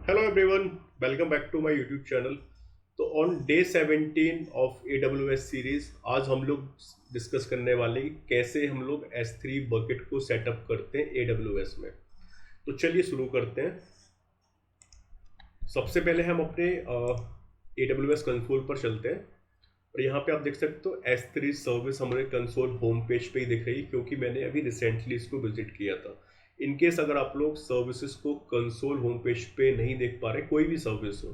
Hello everyone, welcome back to my YouTube channel. तो on day 17 of AWS series आज हम लोग discuss करने वाले हैं कि कैसे हम लोग S3 बकेट को सेटअप करते हैं AWS में। तो चलिए शुरू करते हैं। सबसे पहले हम अपने AWS कंसोल पर चलते हैं और यहाँ पे आप देख सकते हो S3 सर्विस हमारे कंसोल होम पेज पे ही दिख रही है क्योंकि मैंने अभी रिसेंटली इसको विजिट किया था। इन केस अगर आप लोग सर्विसेज को कंसोल होम पेज पे नहीं देख पा रहे, कोई भी सर्विस हो,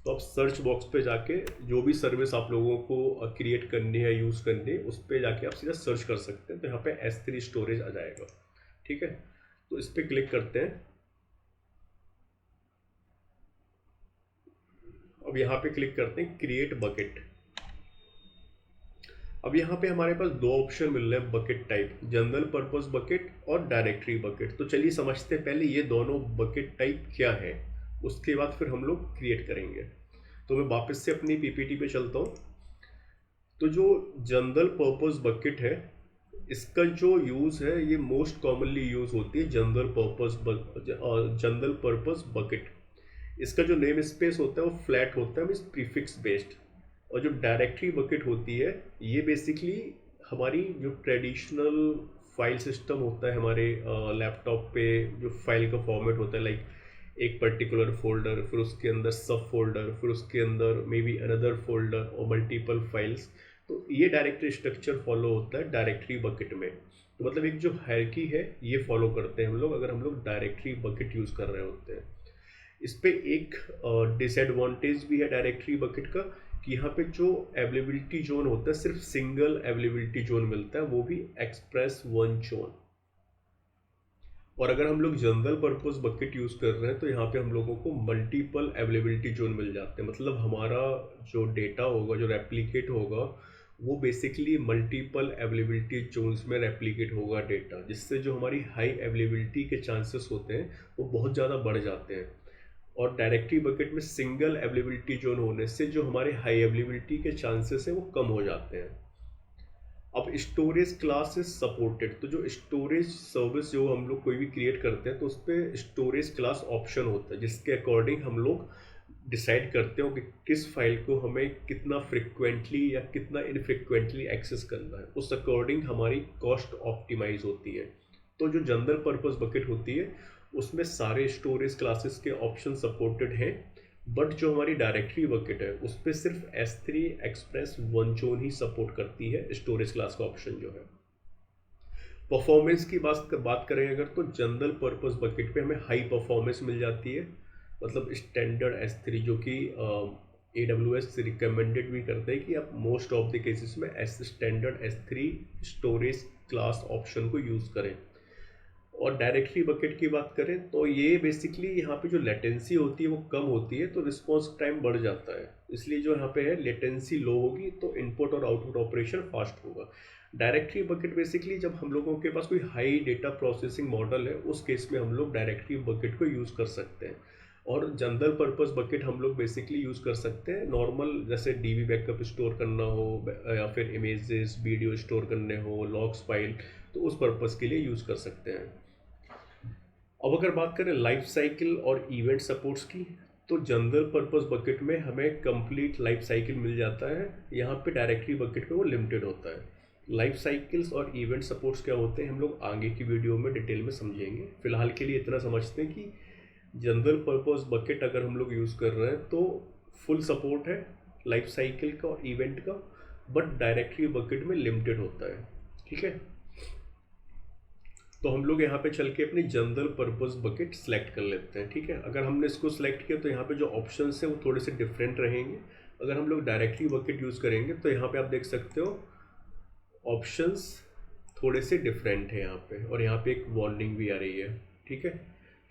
तो आप सर्च बॉक्स पे जाके जो भी सर्विस आप लोगों को क्रिएट करनी है, यूज़ करनी है, उस पर जाके आप सीधा सर्च कर सकते हैं। तो यहाँ पे S3 स्टोरेज आ जाएगा। ठीक है, तो इस पर क्लिक करते हैं। अब यहाँ पे क्लिक करते हैं क्रिएट बकेट। अब यहाँ पे हमारे पास दो ऑप्शन मिल रहे हैं bucket type, general purpose bucket और डायरेक्टरी बकेट। तो चलिए समझते हैं पहले ये दोनों बकेट टाइप क्या है, उसके बाद फिर हम लोग क्रिएट करेंगे। तो मैं वापस से अपनी पीपीटी पे चलता हूँ। तो जो जनरल पर्पस बकेट है, इसका जो यूज़ है ये मोस्ट कॉमनली यूज़ होती है जनरल पर्पस बकेट। इसका जो नेम स्पेस होता है वो फ्लैट होता है, मीन्स प्रीफिक्स बेस्ड। और जो डायरेक्टरी बकेट होती है ये बेसिकली हमारी जो ट्रेडिशनल फाइल सिस्टम होता है हमारे लैपटॉप पे, जो फाइल का फॉर्मेट होता है, लाइक एक पर्टिकुलर फोल्डर, फिर उसके अंदर सब फोल्डर, फिर उसके अंदर मे बी अनदर फोल्डर और मल्टीपल फाइल्स। तो ये डायरेक्टरी स्ट्रक्चर फॉलो होता है डायरेक्टरी बकेट में। तो मतलब एक जो हायरार्की है ये फॉलो करते हैं हम लोग अगर हम लोग डायरेक्टरी बकेट यूज़ कर रहे होते हैं। इस पे एक डिसएडवांटेज भी है डायरेक्टरी बकेट का कि यहाँ पे जो अवेलेबिलिटी जोन होता है सिर्फ सिंगल अवेलेबिलिटी जोन मिलता है, वो भी एक्सप्रेस वन जोन। और अगर हम लोग जनरल पर्पस बकेट यूज़ कर रहे हैं तो यहाँ पे हम लोगों को मल्टीपल अवेलेबिलिटी जोन मिल जाते हैं। मतलब हमारा जो डेटा होगा, जो रेप्लिकेट होगा, वो बेसिकली मल्टीपल अवेलेबिलिटी जोन्स में रेप्लिकेट होगा डेटा, जिससे जो हमारी हाई अवेलेबिलिटी के चांसेस होते हैं वो बहुत ज़्यादा बढ़ जाते हैं। और डायरेक्टरी बकेट में सिंगल अवेलेबिलिटी जोन होने से जो हमारे हाई अवेलेबिलिटी के चांसेस हैं वो कम हो जाते हैं। अब स्टोरेज क्लास इज सपोर्टेड। तो जो स्टोरेज सर्विस जो हम लोग कोई भी क्रिएट करते हैं तो उस पर स्टोरेज क्लास ऑप्शन होता है, जिसके अकॉर्डिंग हम लोग डिसाइड करते हो कि किस फाइल को हमें कितना फ्रिक्वेंटली या कितना इनफ्रिक्वेंटली एक्सेस करना है। उस अकॉर्डिंग हमारी कॉस्ट ऑप्टिमाइज होती है। तो जो जनरल पर्पस बकेट होती है उसमें सारे स्टोरेज क्लासेस के ऑप्शन सपोर्टेड हैं, बट जो हमारी डायरेक्टरी बकेट है उस पर सिर्फ S3 एक्सप्रेस वन जोन ही सपोर्ट करती है स्टोरेज क्लास का ऑप्शन जो है। परफॉर्मेंस की बात करें अगर, तो जनरल पर्पस बकेट पे हमें हाई परफॉर्मेंस मिल जाती है। मतलब स्टैंडर्ड S3 जो कि AWS रिकमेंडेड भी करते हैं कि आप मोस्ट ऑफ द केसेस में standard S3 storage class option को यूज़ करें। और डायरेक्टली बकेट की बात करें तो ये बेसिकली यहाँ पे जो लेटेंसी होती है वो कम होती है, तो रिस्पॉन्स टाइम बढ़ जाता है। इसलिए जो यहाँ पे है लेटेंसी लो होगी तो इनपुट और आउटपुट ऑपरेशन फास्ट होगा। डायरेक्टरी बकेट बेसिकली जब हम लोगों के पास कोई हाई डेटा प्रोसेसिंग मॉडल है उस केस में हम लोग डायरेक्टरी बकेट को यूज़ कर सकते हैं। और जनरल पर्पस बकेट हम लोग बेसिकली यूज़ कर सकते हैं नॉर्मल, जैसे डीबी बैकअप स्टोर करना हो या फिर इमेजेस वीडियो स्टोर करने हो, लॉग्स फाइल, तो उस पर्पज़ के लिए यूज़ कर सकते हैं। अब अगर बात करें लाइफ साइकिल और इवेंट सपोर्ट्स की, तो जनरल पर्पस बकेट में हमें कंप्लीट लाइफ साइकिल मिल जाता है। यहाँ पे डायरेक्टरी बकेट में वो लिमिटेड होता है। लाइफ साइकिल्स और इवेंट सपोर्ट्स क्या होते हैं हम लोग आगे की वीडियो में डिटेल में समझेंगे। फिलहाल के लिए इतना समझते हैं कि जनरल पर्पस बकेट अगर हम लोग यूज़ कर रहे हैं तो फुल सपोर्ट है लाइफ साइकिल का और इवेंट का, बट डायरेक्टरी बकेट में लिमिटेड होता है। ठीक है, तो हम लोग यहाँ पे चल के अपनी जनरल पर्पस बकेट सेलेक्ट कर लेते हैं। ठीक है, अगर हमने इसको सेलेक्ट किया तो यहाँ पे जो ऑप्शंस हैं वो थोड़े से डिफरेंट रहेंगे। अगर हम लोग डायरेक्टली बकेट यूज़ करेंगे तो यहाँ पे आप देख सकते हो ऑप्शंस थोड़े से डिफरेंट है यहाँ पे, और यहाँ पे एक वार्निंग भी आ रही है। ठीक है,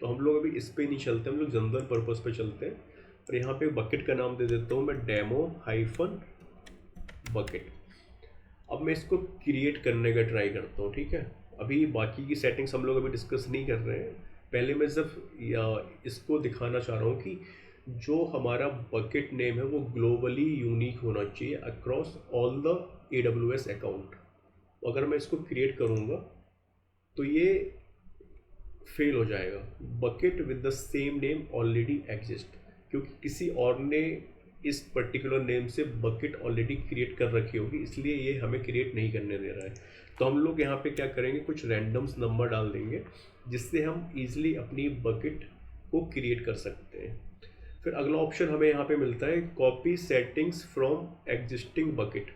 तो हम लोग अभी इस पर नहीं चलते, हम लोग जनरल पर्पस पे चलते हैं। और यहाँ पे बकेट का नाम दे देता हूँ मैं डेमो हाइफन बकेट। अब मैं इसको क्रिएट करने का ट्राई करता हूँ। ठीक है, अभी बाकी की सेटिंग्स हम लोग अभी डिस्कस नहीं कर रहे हैं। पहले मैं सिर्फ इसको दिखाना चाह रहा हूँ कि जो हमारा बकेट नेम है वो ग्लोबली यूनिक होना चाहिए across all the AWS account. अगर मैं इसको क्रिएट करूँगा तो ये फेल हो जाएगा। Bucket with the same name already exist, क्योंकि किसी और ने इस पर्टिकुलर नेम से बकेट ऑलरेडी क्रिएट कर रखी होगी, इसलिए ये हमें क्रिएट नहीं करने दे रहा है। तो हम लोग यहाँ पे क्या करेंगे, कुछ रैंडम्स नंबर डाल देंगे जिससे हम ईजिली अपनी बकेट को क्रिएट कर सकते हैं। फिर अगला ऑप्शन हमें यहाँ पे मिलता है copy settings from existing bucket,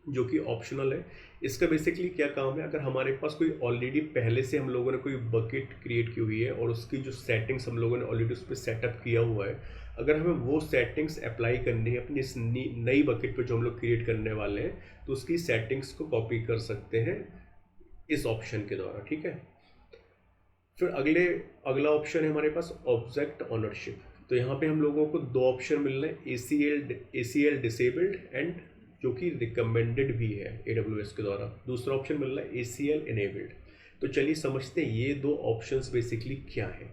जो कि ऑप्शनल है। इसका बेसिकली क्या काम है, अगर हमारे पास कोई ऑलरेडी पहले से हम लोगों ने कोई बकेट क्रिएट की हुई है और उसकी जो सेटिंग्स हम लोगों ने ऑलरेडी उस पर सेटअप किया हुआ है, अगर हमें वो सेटिंग्स अप्लाई करनी है अपनी इस नई बकेट पे जो हम लोग क्रिएट करने वाले हैं, तो उसकी सेटिंग्स को कॉपी कर सकते हैं इस ऑप्शन के द्वारा। ठीक है। फिर अगला ऑप्शन है हमारे पास ऑब्जेक्ट ऑनरशिप। तो यहाँ पे हम लोगों को दो ऑप्शन मिल रहे हैं, ACL डिसेबल्ड एंड जो कि रिकमेंडेड भी है AWS के द्वारा। दूसरा ऑप्शन मिल रहा है ACL इनेबल्ड। तो चलिए समझते हैं ये दो ऑप्शंस बेसिकली क्या है।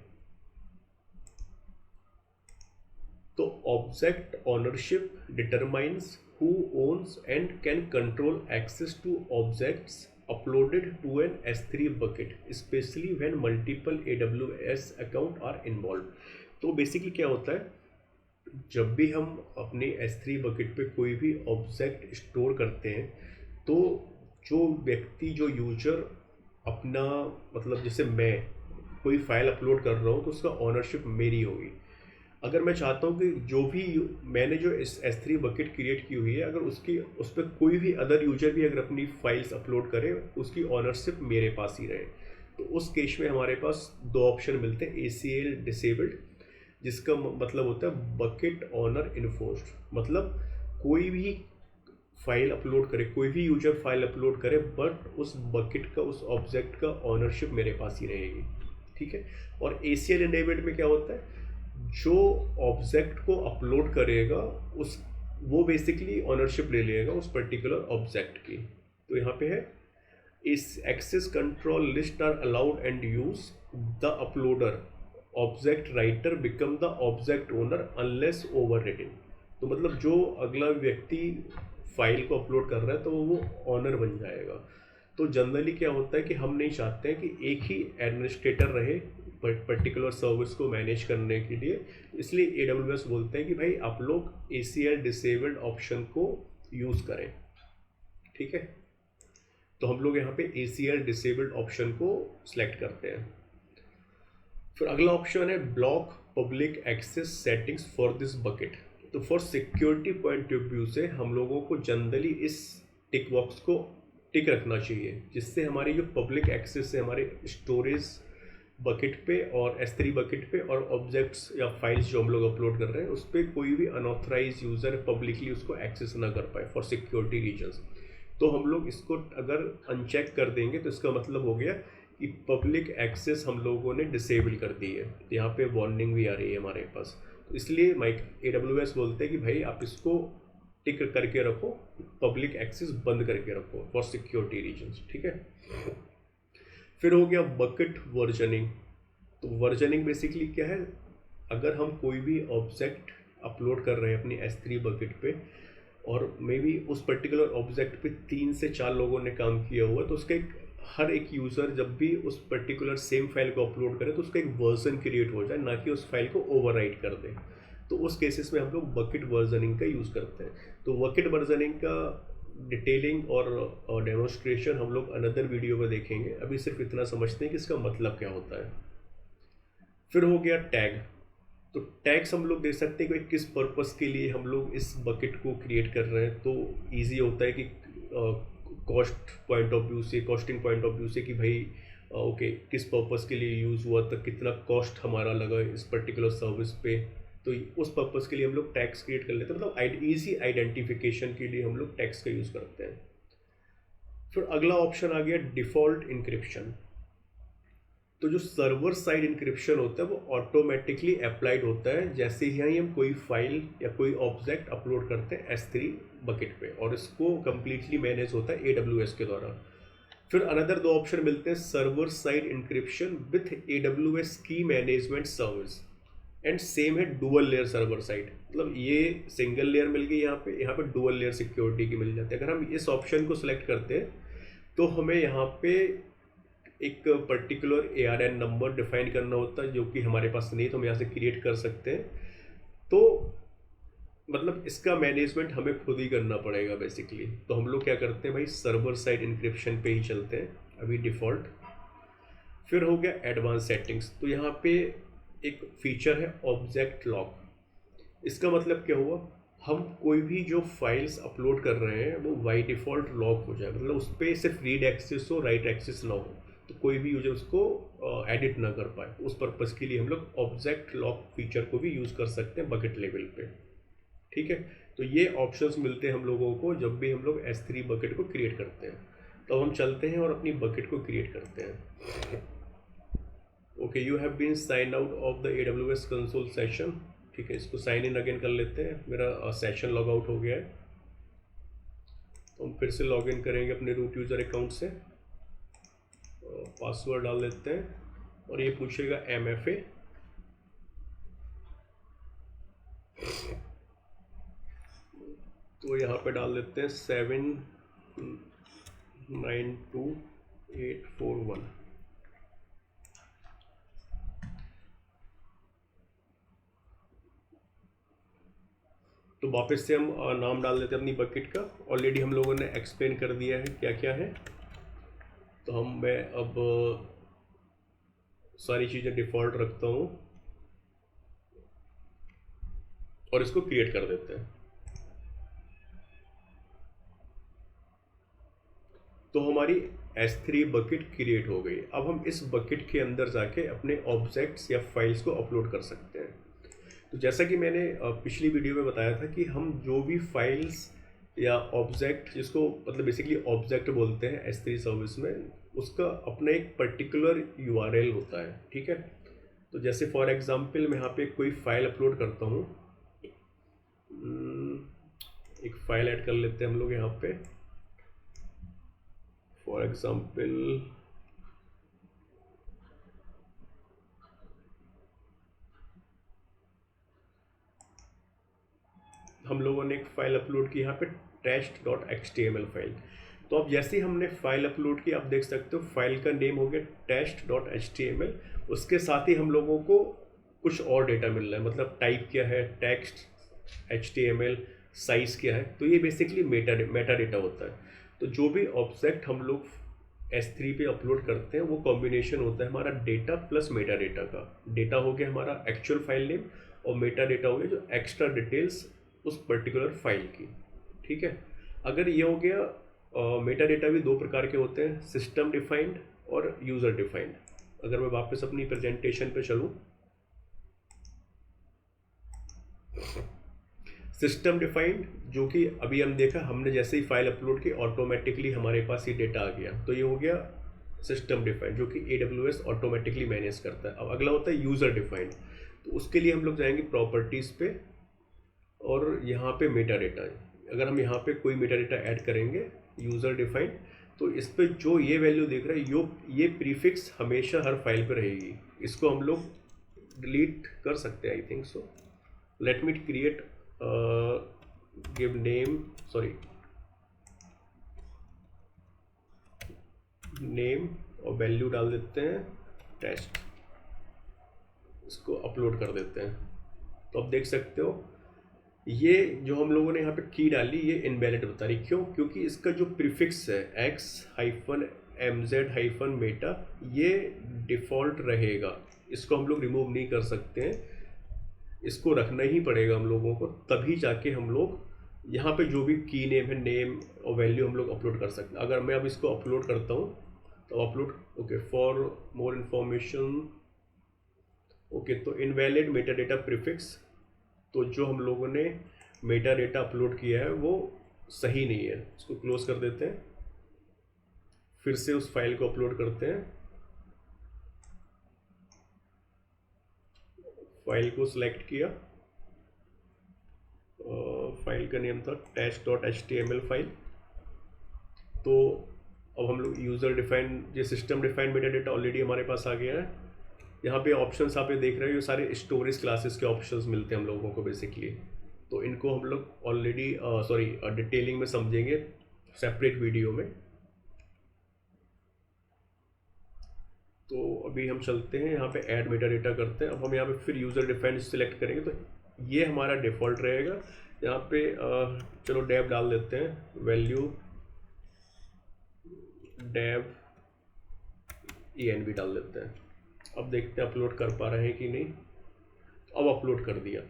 तो object ownership determines who owns and can control access to objects uploaded to an S3 bucket, especially when multiple AWS account are involved। तो बेसिकली क्या होता है, जब भी हम अपने S3 बकेट पे कोई भी ऑब्जेक्ट स्टोर करते हैं, तो जो व्यक्ति, जो यूजर अपना, मतलब जैसे मैं कोई फाइल अपलोड कर रहा हूँ तो उसका ऑनरशिप मेरी होगी। अगर मैं चाहता हूँ कि जो भी मैंने जो इस S3 बकेट क्रिएट की हुई है, अगर उस पर कोई भी अदर यूजर भी अगर अपनी फाइल्स अपलोड करे, उसकी ऑनरशिप मेरे पास ही रहे, तो उस केस में हमारे पास दो ऑप्शन मिलते हैं ACL डिसेबल्ड, जिसका मतलब होता है बकेट ऑनर इन्फोर्स्ड। मतलब कोई भी फाइल अपलोड करे, कोई भी यूजर फाइल अपलोड करे, बट उस बकेट का, उस ऑब्जेक्ट का ऑनरशिप मेरे पास ही रहेगी। ठीक है। और ACL इनेबल्ड में क्या होता है, जो ऑब्जेक्ट को अपलोड करेगा वो बेसिकली ऑनरशिप ले लेगा उस पर्टिकुलर ऑब्जेक्ट की। तो यहाँ पे है इस access control list are allowed and use the uploader object writer become the object owner unless overwritten. तो मतलब जो अगला व्यक्ति फाइल को अपलोड कर रहा है तो वो ऑनर बन जाएगा। तो जनरली क्या होता है कि हम नहीं चाहते हैं कि एक ही एडमिनिस्ट्रेटर रहे पर्टिकुलर सर्विस को मैनेज करने के लिए, इसलिए AWS बोलते हैं कि भाई आप लोग ACL डिसेबल्ड ऑप्शन को यूज़ करें। ठीक है। तो हम लोग यहाँ पे ACL डिसेबल्ड ऑप्शन को सिलेक्ट करते हैं। फिर अगला ऑप्शन है block public access settings for this bucket. तो for security point of view से हम लोगों को जनरली इस टिक बॉक्स को टिक रखना चाहिए, जिससे हमारी जो पब्लिक एक्सेस है हमारे स्टोरेज बकेट पे और S3 बकेट पे और ऑब्जेक्ट्स या फाइल्स जो हम लोग अपलोड कर रहे हैं उस पर कोई भी अनऑथराइज यूज़र पब्लिकली उसको एक्सेस ना कर पाए फॉर सिक्योरिटी रीजंस। तो हम लोग इसको अगर अनचेक कर देंगे तो इसका मतलब हो गया कि पब्लिक एक्सेस हम लोगों ने डिसेबल कर दी है। तो यहाँ पे वार्निंग भी आ रही है हमारे पास। तो इसलिए AWS बोलते हैं कि भाई आप इसको टिक करके रखो, पब्लिक एक्सेस बंद करके रखो फॉर सिक्योरिटी रीजंस। ठीक है। फिर हो गया बकेट वर्जनिंग। तो वर्जनिंग बेसिकली क्या है, अगर हम कोई भी ऑब्जेक्ट अपलोड कर रहे हैं अपनी S3 बकेट पे और मे बी उस पर्टिकुलर ऑब्जेक्ट पे 3 से 4 लोगों ने काम किया हुआ, तो उसका हर एक यूज़र जब भी उस पर्टिकुलर सेम फाइल को अपलोड करे तो उसका एक वर्जन क्रिएट हो जाए, ना कि उस फाइल को ओवरराइट कर दे। तो उस केसेस में हम लोग बकेट वर्जनिंग का यूज़ करते हैं। तो बकेट वर्जनिंग का डिटेलिंग और डेमोन्स्ट्रेशन हम लोग अनदर वीडियो में देखेंगे। अभी सिर्फ इतना समझते हैं कि इसका मतलब क्या होता है। फिर हो गया टैग। तो टैग्स हम लोग दे सकते हैं कि किस पर्पस के लिए हम लोग इस बकेट को क्रिएट कर रहे हैं। तो इजी होता है कि कॉस्ट पॉइंट ऑफ व्यू से, कॉस्टिंग पॉइंट ऑफ व्यू से कि भाई ओके किस पर्पस के लिए यूज़ हुआ था, कितना कॉस्ट हमारा लगा इस पर्टिकुलर सर्विस पे, तो उस पर्पस के लिए हम लोग टैग्स क्रिएट कर लेते हैं। मतलब ईजी आइडेंटिफिकेशन के लिए हम लोग टैग्स का यूज़ करते हैं। फिर अगला ऑप्शन आ गया डिफ़ॉल्ट इंक्रिप्शन। तो जो सर्वर साइड इंक्रिप्शन होता है वो ऑटोमेटिकली अप्लाइड होता है जैसे ही हम कोई फाइल या कोई ऑब्जेक्ट अपलोड करते हैं S3 बकेट पे, और इसको कम्प्लीटली मैनेज होता है AWS के द्वारा। फिर अनदर दो ऑप्शन मिलते हैं server side encryption with AWS की मैनेजमेंट सर्विस, एंड सेम है डुअल लेयर सर्वर साइड। मतलब ये सिंगल लेयर मिल गई यहाँ पे डुअल लेयर सिक्योरिटी की मिल जाती है। अगर हम इस ऑप्शन को सिलेक्ट करते हैं तो हमें यहाँ पे एक पर्टिकुलर ARN नंबर डिफाइन करना होता है जो कि हमारे पास नहीं, तो हम यहाँ से क्रिएट कर सकते हैं। तो मतलब इसका मैनेजमेंट हमें खुद ही करना पड़ेगा बेसिकली। तो हम लोग क्या करते हैं भाई, सर्वर साइड इंक्रिप्शन पे ही चलते हैं अभी डिफ़ॉल्ट। फिर हो गया एडवांस सेटिंग्स। तो यहाँ पे एक फीचर है ऑब्जेक्ट लॉक। इसका मतलब क्या हुआ, हम कोई भी जो फाइल्स अपलोड कर रहे हैं वो बाई डिफ़ॉल्ट लॉक हो जाए, मतलब उस पर सिर्फ रीड एक्सेस हो, राइट एक्सेस ना हो, तो कोई भी यूजर उसको एडिट ना कर पाए। उस पर्पज़ के लिए हम लोग ऑब्जेक्ट लॉक फीचर को भी यूज़ कर सकते हैं बकेट लेवल पे। ठीक है, तो ये ऑप्शंस मिलते हैं हम लोगों को जब भी हम लोग S3 बकेट को क्रिएट करते हैं। तो हम चलते हैं और अपनी बकेट को क्रिएट करते हैं। Okay, you have been sign out of the AWS console session. ठीक है, इसको साइन इन अगेन कर लेते हैं। मेरा सेशन लॉग आउट हो गया है, तो हम फिर से लॉग इन करेंगे अपने रूट यूज़र अकाउंट से। पासवर्ड डाल देते हैं और ये पूछेगा MFA। तो यहाँ पे डाल देते हैं 792,841। तो वापस से हम नाम डाल देते हैं अपनी बकेट का। ऑलरेडी हम लोगों ने एक्सप्लेन कर दिया है क्या क्या है। तो मैं अब सारी चीज़ें डिफ़ॉल्ट रखता हूँ और इसको क्रिएट कर देते हैं। तो हमारी S3 बकेट क्रिएट हो गई। अब हम इस बकेट के अंदर जाके अपने ऑब्जेक्ट्स या फाइल्स को अपलोड कर सकते हैं। तो जैसा कि मैंने पिछली वीडियो में बताया था कि हम जो भी फाइल्स या ऑब्जेक्ट, जिसको मतलब बेसिकली ऑब्जेक्ट बोलते हैं S3 सर्विस में, उसका अपना एक पर्टिकुलर URL होता है। ठीक है, तो जैसे फॉर एग्जांपल मैं यहाँ पे कोई फाइल अपलोड करता हूँ। एक फाइल ऐड कर लेते हैं हम लोग यहाँ पे। फॉर एग्जांपल हम लोगों ने एक फ़ाइल अपलोड की यहाँ पे test.html फाइल। तो अब जैसे ही हमने फाइल अपलोड की, आप देख सकते हो फाइल का नेम हो गया test.html। उसके साथ ही हम लोगों को कुछ और डेटा मिल रहा है, मतलब टाइप क्या है, टेक्स्ट, HTML, साइज़ क्या है। तो ये बेसिकली मेटा डेटा होता है। तो जो भी ऑब्जेक्ट हम लोग S3 पे अपलोड करते हैं वो कॉम्बिनेशन होता है हमारा डेटा प्लस मेटा डेटा का। डेटा हो गया हमारा एक्चुअल फाइल नेम और मेटा डेटा हो गया जो एक्स्ट्रा डिटेल्स उस पर्टिकुलर फाइल की। ठीक है, अगर ये हो गया मेटा डेटा भी दो प्रकार के होते हैं, सिस्टम डिफाइंड और यूज़र डिफाइंड। अगर मैं वापस अपनी प्रेजेंटेशन पे चलूँ, सिस्टम डिफाइंड जो कि अभी हम देखा, हमने जैसे ही फाइल अपलोड की ऑटोमेटिकली हमारे पास ये डेटा आ गया। तो ये हो गया सिस्टम डिफाइंड जो कि AWS ऑटोमेटिकली मैनेज करता है। अब अगला होता है यूज़र डिफाइंड। तो उसके लिए हम लोग जाएंगे प्रॉपर्टीज़ पे और यहाँ पे मेटा डेटा। अगर हम यहाँ पे कोई मेटा डेटा ऐड करेंगे यूज़र डिफाइंड, तो इस पे जो ये वैल्यू देख रहे हैं ये प्रीफिक्स हमेशा हर फाइल पे रहेगी। इसको हम लोग डिलीट कर सकते हैं, I think so. Let me create give name, sorry name और वैल्यू डाल देते हैं टेस्ट। इसको अपलोड कर देते हैं। तो आप देख सकते हो ये जो हम लोगों ने यहाँ पे की डाली ये इनवैलिड बता रही। क्यों? क्योंकि इसका जो प्रीफिक्स है x-mz-मेटा ये डिफ़ॉल्ट रहेगा। इसको हम लोग रिमूव नहीं कर सकते हैं, इसको रखना ही पड़ेगा हम लोगों को, तभी जाके हम लोग यहाँ पे जो भी की नेम है, नेम और वैल्यू हम लोग अपलोड कर सकते हैं। अगर मैं अब इसको अपलोड करता हूँ तो upload, okay, for more information, okay, तो इनवैलिड मेटा डेटा प्रीफिक्स। तो जो हम लोगों ने मेटा डेटा अपलोड किया है वो सही नहीं है। इसको क्लोज कर देते हैं, फिर से उस फाइल को अपलोड करते हैं। फाइल को सिलेक्ट किया, फाइल का नेम था test.html फाइल। तो अब हम लोग यूज़र डिफाइंड, ये system defined Meta data already हमारे पास आ गया है। यहाँ पे ऑप्शंस आप देख रहे हो, ये सारे स्टोरेज क्लासेस के ऑप्शंस मिलते हैं हम लोगों को बेसिकली। तो इनको हम लोग ऑलरेडी सॉरी डिटेलिंग में समझेंगे सेपरेट वीडियो में। तो अभी हम चलते हैं यहाँ पे ऐड मेटा डेटा करते हैं। अब हम यहाँ पे फिर यूज़र डिफाइंड सिलेक्ट करेंगे, तो ये हमारा डिफ़ॉल्ट रहेगा। यहाँ पे चलो डेव डाल देते हैं, वैल्यू डेव ENV डाल देते हैं। अब देखते हैं अपलोड कर पा रहे हैं कि नहीं। अब अपलोड कर दिया।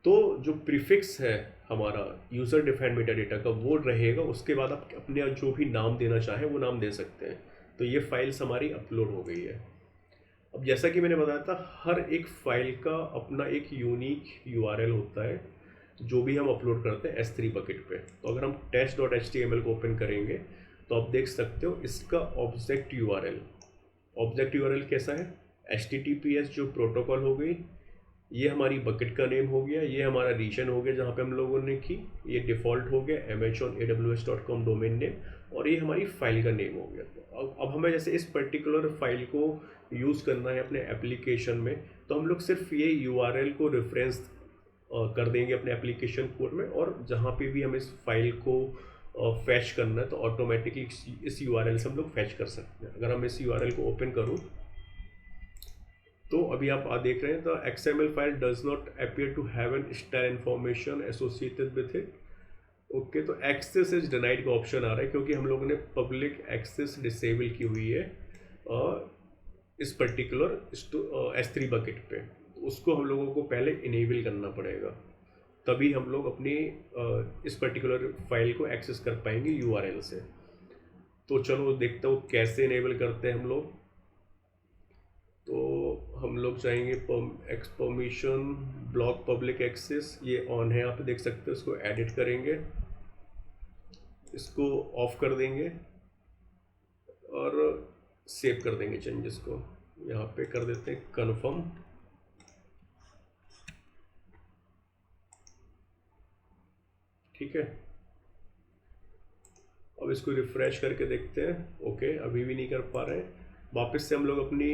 तो जो प्रीफिक्स है हमारा यूज़र डिफाइंड मेटा डेटा का वो रहेगा, उसके बाद आप अपने जो भी नाम देना चाहें वो नाम दे सकते हैं। तो ये फाइल्स हमारी अपलोड हो गई है। अब जैसा कि मैंने बताया था, हर एक फाइल का अपना एक यूनिक URL होता है जो भी हम अपलोड करते हैं S3 बकेट पे। तो अगर हम test.html को ओपन करेंगे तो आप देख सकते हो इसका ऑब्जेक्ट यूआरएल कैसा है, HTTPS जो प्रोटोकॉल हो गई, ये हमारी बकेट का नेम हो गया, ये हमारा रीजन हो गया जहाँ पे हम लोगों ने की, ये डिफ़ॉल्ट हो गया amazonaws.com डोमेन नेम, और ये हमारी फाइल का नेम हो गया। तो अब हमें जैसे इस पर्टिकुलर फाइल को यूज़ करना है अपने एप्लीकेशन में, तो हम लोग सिर्फ ये URL को रेफरेंस कर देंगे अपने एप्लीकेशन कोड में, और जहाँ पे भी हम इस फाइल को फैच करना है तो ऑटोमेटिकली इस URL से हम लोग फैच कर सकते हैं। अगर हम इस URL को ओपन करूँ तो अभी आप देख रहे हैं, the XML file does not appear to have an style information associated with it. Okay, तो एक्सेस इज डिनाइड का ऑप्शन आ रहा है क्योंकि हम लोगों ने पब्लिक एक्सेस डिसेबल की हुई है इस पर्टिकुलर S3 बकेट पे। उसको हम लोगों को पहले इनेबल करना पड़ेगा, तभी हम लोग अपनी इस पर्टिकुलर फाइल को एक्सेस कर पाएंगे URL से। तो चलो देखता हूँ कैसे इनेबल करते हैं हम लोग। तो हम लोग चाहेंगे X permission block public access, ये ऑन है, आप देख सकते हो। इसको एडिट करेंगे, इसको ऑफ कर देंगे और सेव कर देंगे चेंजेस को। यहाँ पे कर देते हैं कन्फर्म। ठीक है, अब इसको रिफ्रेश करके देखते हैं। ओके, अभी भी नहीं कर पा रहे हैं। वापस से हम लोग अपनी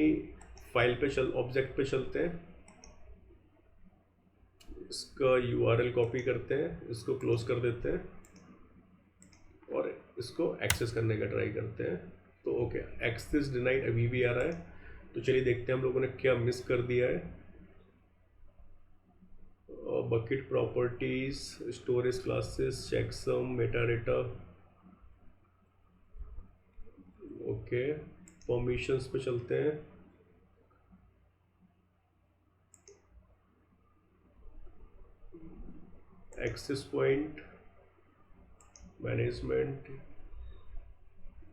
फाइल पे ऑब्जेक्ट पे चलते हैं, इसका URL कॉपी करते हैं, इसको क्लोज कर देते हैं और इसको एक्सेस करने का ट्राई करते हैं। तो ओके, एक्सेस डिनाइड अभी भी आ रहा है। तो चलिए देखते हैं हम लोगों ने क्या मिस कर दिया है। Bucket properties, storage classes, checksum, Meta data. Okay, permissions पे चलते हैं। Access point management.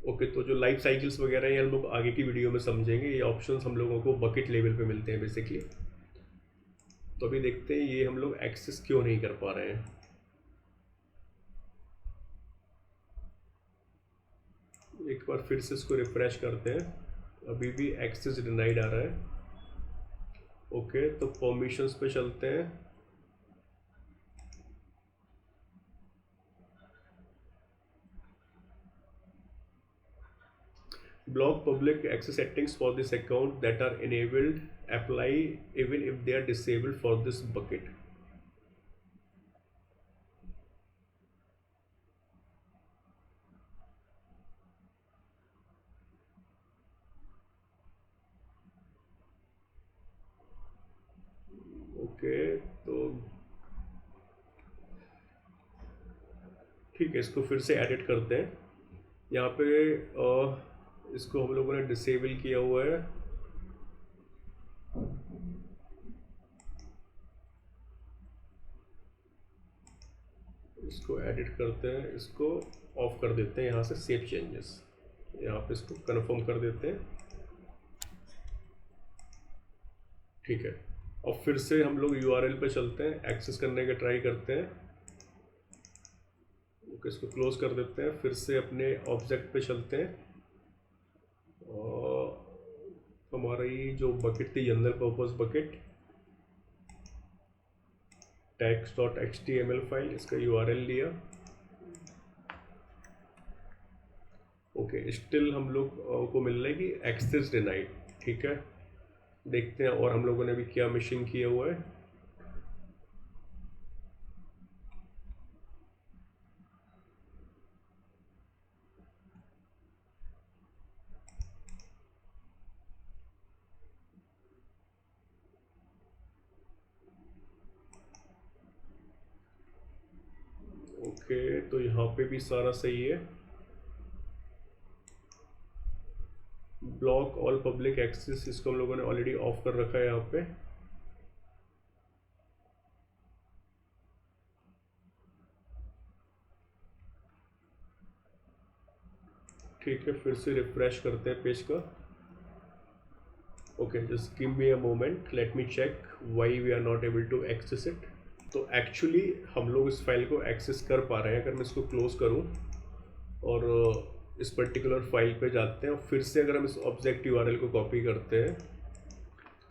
ओके, तो जो लाइफ साइकिल्स वगैरह ये हम लोग आगे की वीडियो में समझेंगे। ये ऑप्शंस हम लोगों को बकेट लेवल पे मिलते हैं बेसिकली। तो अभी देखते हैं ये हम लोग एक्सेस क्यों नहीं कर पा रहे हैं। एक बार फिर से इसको रिफ्रेश करते हैं, अभी भी एक्सेस डिनाइड आ रहा है। ओके, तो परमिशंस पे चलते हैं। Block public access settings for this account that are enabled apply even if they are disabled for this bucket. Okay, तो ठीक है, इसको फिर से एडिट करते हैं। यहाँ पे इसको हम लोगों ने डिसेबल किया हुआ है। इसको एडिट करते हैं, इसको ऑफ कर देते हैं, यहाँ से सेव चेंजेस, यहाँ पे इसको कन्फर्म कर देते हैं। ठीक है, अब फिर से हम लोग URL पे चलते हैं, एक्सेस करने का ट्राई करते हैं। ओके, इसको क्लोज कर देते हैं, फिर से अपने ऑब्जेक्ट पे चलते हैं और हमारी जो बकेट थी general purpose bucket, text.html file, इसका URL लिया। ओके, स्टिल हम लोग को मिल रहा है कि एक्सेस डिनाइड। ठीक है, देखते हैं और हम लोगों ने भी क्या मिशिंग किया हुआ है। ओके, तो यहाँ पे भी सारा सही है। ब्लॉक ऑल पब्लिक एक्सेस, इसको हम लोगों ने ऑलरेडी ऑफ कर रखा है यहाँ पे। ठीक है, फिर से रिफ्रेश करते हैं पेज का। Okay, just give me a moment, let me check why we are not able to access it. तो एक्चुअली हम लोग इस फाइल को एक्सेस कर पा रहे हैं। अगर मैं इसको क्लोज करूं और इस पर्टिकुलर फाइल पे जाते हैं और फिर से अगर हम इस ऑब्जेक्ट यूआरएल को कॉपी करते हैं,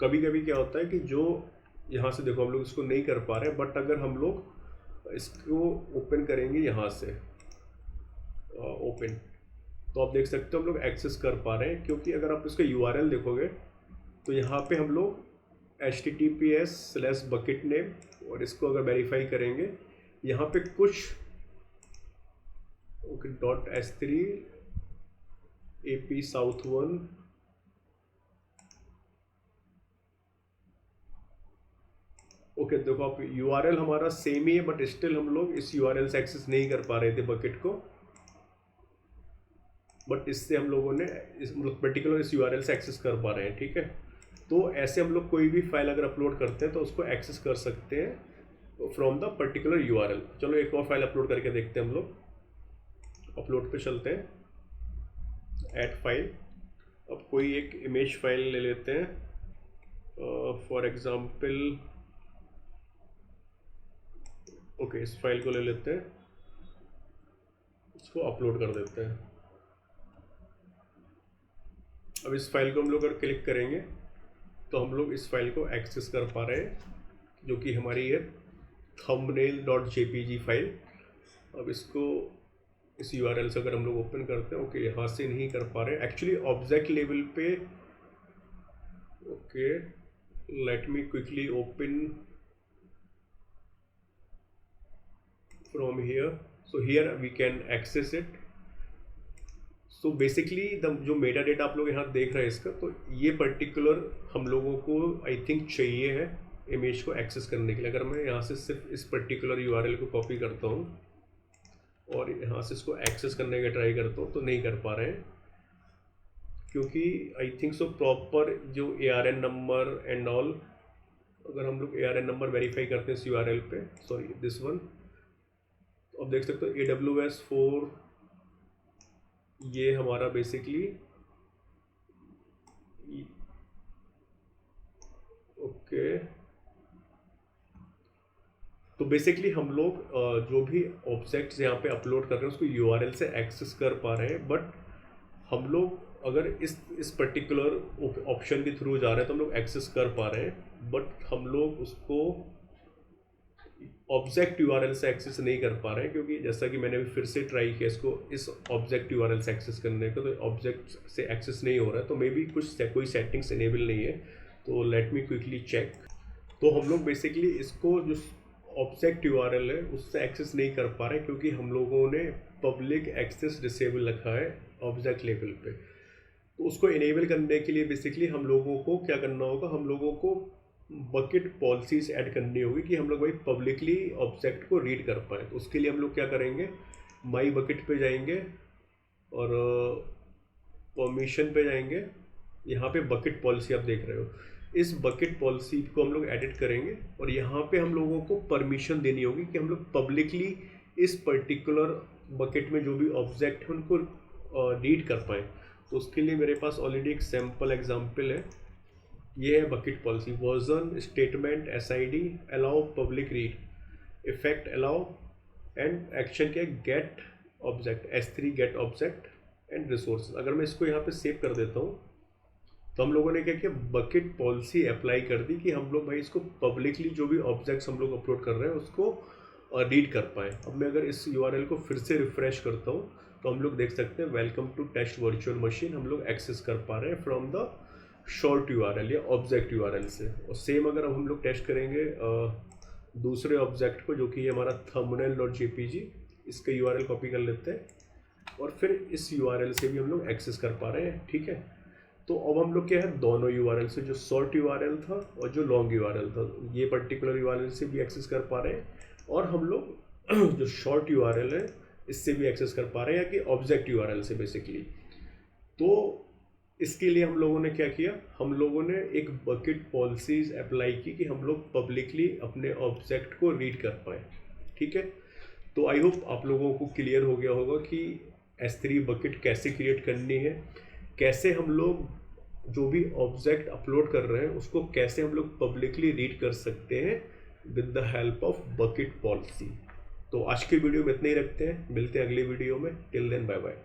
कभी कभी क्या होता है कि जो यहाँ से देखो हम लोग इसको नहीं कर पा रहे हैं, बट अगर हम लोग इसको ओपन करेंगे यहाँ से ओपन, तो आप देख सकते हो हम लोग एक्सेस कर पा रहे हैं। क्योंकि अगर आप इसका यूआरएल देखोगे तो यहाँ पे हम लोग https/bucket name, और इसको अगर वेरीफाई करेंगे यहाँ पे कुछ okay .s3 ap south1 okay, देखो आप यूआरएल हमारा सेम ही है, बट स्टिल हम लोग इस यूआरएल से एक्सेस नहीं कर पा रहे थे बकेट को। बट इससे हम लोगों ने इस मतलब पर्टिकुलर इस यूआरएल से एक्सेस कर पा रहे हैं। ठीक है, तो ऐसे हम लोग कोई भी फाइल अगर अपलोड करते हैं तो उसको एक्सेस कर सकते हैं फ्रॉम द पर्टिकुलर यूआरएल। चलो एक और फाइल अपलोड करके देखते हैं हम लोग। अपलोड पे चलते हैं, ऐड फाइल। अब कोई एक इमेज फाइल ले लेते हैं, फॉर एग्जांपल ओके, इस फाइल को ले लेते हैं, इसको अपलोड कर देते हैं। अब इस फाइल को हम लोग अगर क्लिक करेंगे तो हम लोग इस फाइल को एक्सेस कर पा रहे हैं, जो कि हमारी है thumbnail.jpg फाइल। अब इसको इस यूआरएल से अगर हम लोग ओपन करते हैं, ओके यहाँ से नहीं कर पा रहे एक्चुअली ऑब्जेक्ट लेवल पे। Okay, let me quickly open from here, so here we can access it. So basically जो मेटा डेटा आप लोग यहाँ देख रहे हैं इसका, तो ये पर्टिकुलर हम लोगों को आई थिंक चाहिए है इमेज को एक्सेस करने के लिए। अगर मैं यहाँ से सिर्फ इस पर्टिकुलर यूआरएल को कॉपी करता हूँ और यहाँ से इसको एक्सेस करने का ट्राई करता हूँ तो नहीं कर पा रहे हैं, क्योंकि आई थिंक सो प्रॉपर जो ARN नंबर एंड ऑल, अगर हम लोग ARN नंबर वेरीफाई करते हैं इस यूआरएल पे, सॉरी दिस वन, तो आप देख सकते हो AWS4 ये हमारा बेसिकली ओके। तो बेसिकली हम लोग जो भी ऑब्जेक्ट्स यहाँ पे अपलोड कर रहे हैं उसको यूआरएल से एक्सेस कर पा रहे हैं, बट हम लोग अगर इस पर्टिकुलर ऑप्शन के थ्रू जा रहे हैं तो हम लोग एक्सेस कर पा रहे हैं, बट हम लोग उसको ऑब्जेक्ट यूआरएल से एक्सेस नहीं कर पा रहे हैं। क्योंकि जैसा कि मैंने अभी फिर से ट्राई किया इसको इस ऑब्जेक्ट यूआरएल से एक्सेस करने का, तो ऑब्जेक्ट से एक्सेस नहीं हो रहा है, तो मे बी कोई सेटिंग्स इनेबल नहीं है। तो लेट मी क्विकली चेक। तो हम लोग बेसिकली इसको जो ऑब्जेक्ट यूआरएल है उससे एक्सेस नहीं कर पा रहे, क्योंकि हम लोगों ने पब्लिक एक्सेस डिसेबल रखा है ऑब्जेक्ट लेवल पे। तो उसको इनेबल करने के लिए बेसिकली हम लोगों को क्या करना होगा, हम लोगों को बकेट पॉलिसीज ऐड करनी होगी कि हम लोग भाई पब्लिकली ऑब्जेक्ट को रीड कर पाएँ। तो उसके लिए हम लोग क्या करेंगे, माई बकेट पे जाएंगे और परमिशन पे जाएंगे। यहाँ पे बकेट पॉलिसी आप देख रहे हो, इस बकेट पॉलिसी को हम लोग एडिट करेंगे और यहाँ पे हम लोगों को परमिशन देनी होगी कि हम लोग पब्लिकली इस पर्टिकुलर बकेट में जो भी ऑब्जेक्ट है उनको रीड कर पाएँ। तो उसके लिए मेरे पास ऑलरेडी एक सैम्पल एग्जांपल है। ये है bucket policy, version, statement, SID, allow public read, effect allow, and action क्या है, get object, S3 get object and resource. अगर मैं इसको यहाँ पे सेव कर देता हूँ तो हम लोगों ने क्या किया, बकेट पॉलिसी अप्लाई कर दी कि हम लोग भाई इसको पब्लिकली जो भी ऑब्जेक्ट्स हम लोग अपलोड कर रहे हैं उसको रीड कर पाएँ। अब मैं अगर इस यूआरएल को फिर से रिफ्रेश करता हूँ तो हम लोग देख सकते हैं welcome to test virtual machine हम लोग एक्सेस कर पा रहे हैं फ्रॉम द शॉर्ट यूआरएल या ऑब्जेक्ट यूआरएल से। और सेम अगर अब हम लोग टेस्ट करेंगे दूसरे ऑब्जेक्ट को, जो कि है हमारा thumbnail.jpg, इसका यूआरएल कॉपी कर लेते हैं और फिर इस यूआरएल से भी हम लोग एक्सेस कर पा रहे हैं। ठीक है, तो अब हम लोग क्या है, दोनों यूआरएल से, जो शॉर्ट यूआरएल था और जो लॉन्ग यूआरएल था, ये पर्टिकुलर यूआरएल से भी एक्सेस कर पा रहे हैं और हम लोग जो शॉर्ट यूआरएल है इससे भी एक्सेस कर पा रहे हैं, या कि ऑब्जेक्ट यूआरएल से बेसिकली। तो इसके लिए हम लोगों ने क्या किया, हम लोगों ने एक बकेट पॉलिसीज अप्लाई की कि हम लोग पब्लिकली अपने ऑब्जेक्ट को रीड कर पाए। ठीक है, तो आई होप आप लोगों को क्लियर हो गया होगा कि S3 बकेट कैसे क्रिएट करनी है, कैसे हम लोग जो भी ऑब्जेक्ट अपलोड कर रहे हैं उसको कैसे हम लोग पब्लिकली रीड कर सकते हैं with the help of bucket policy. तो आज के वीडियो में इतना ही रखते हैं, मिलते हैं अगले वीडियो में। Till then bye bye.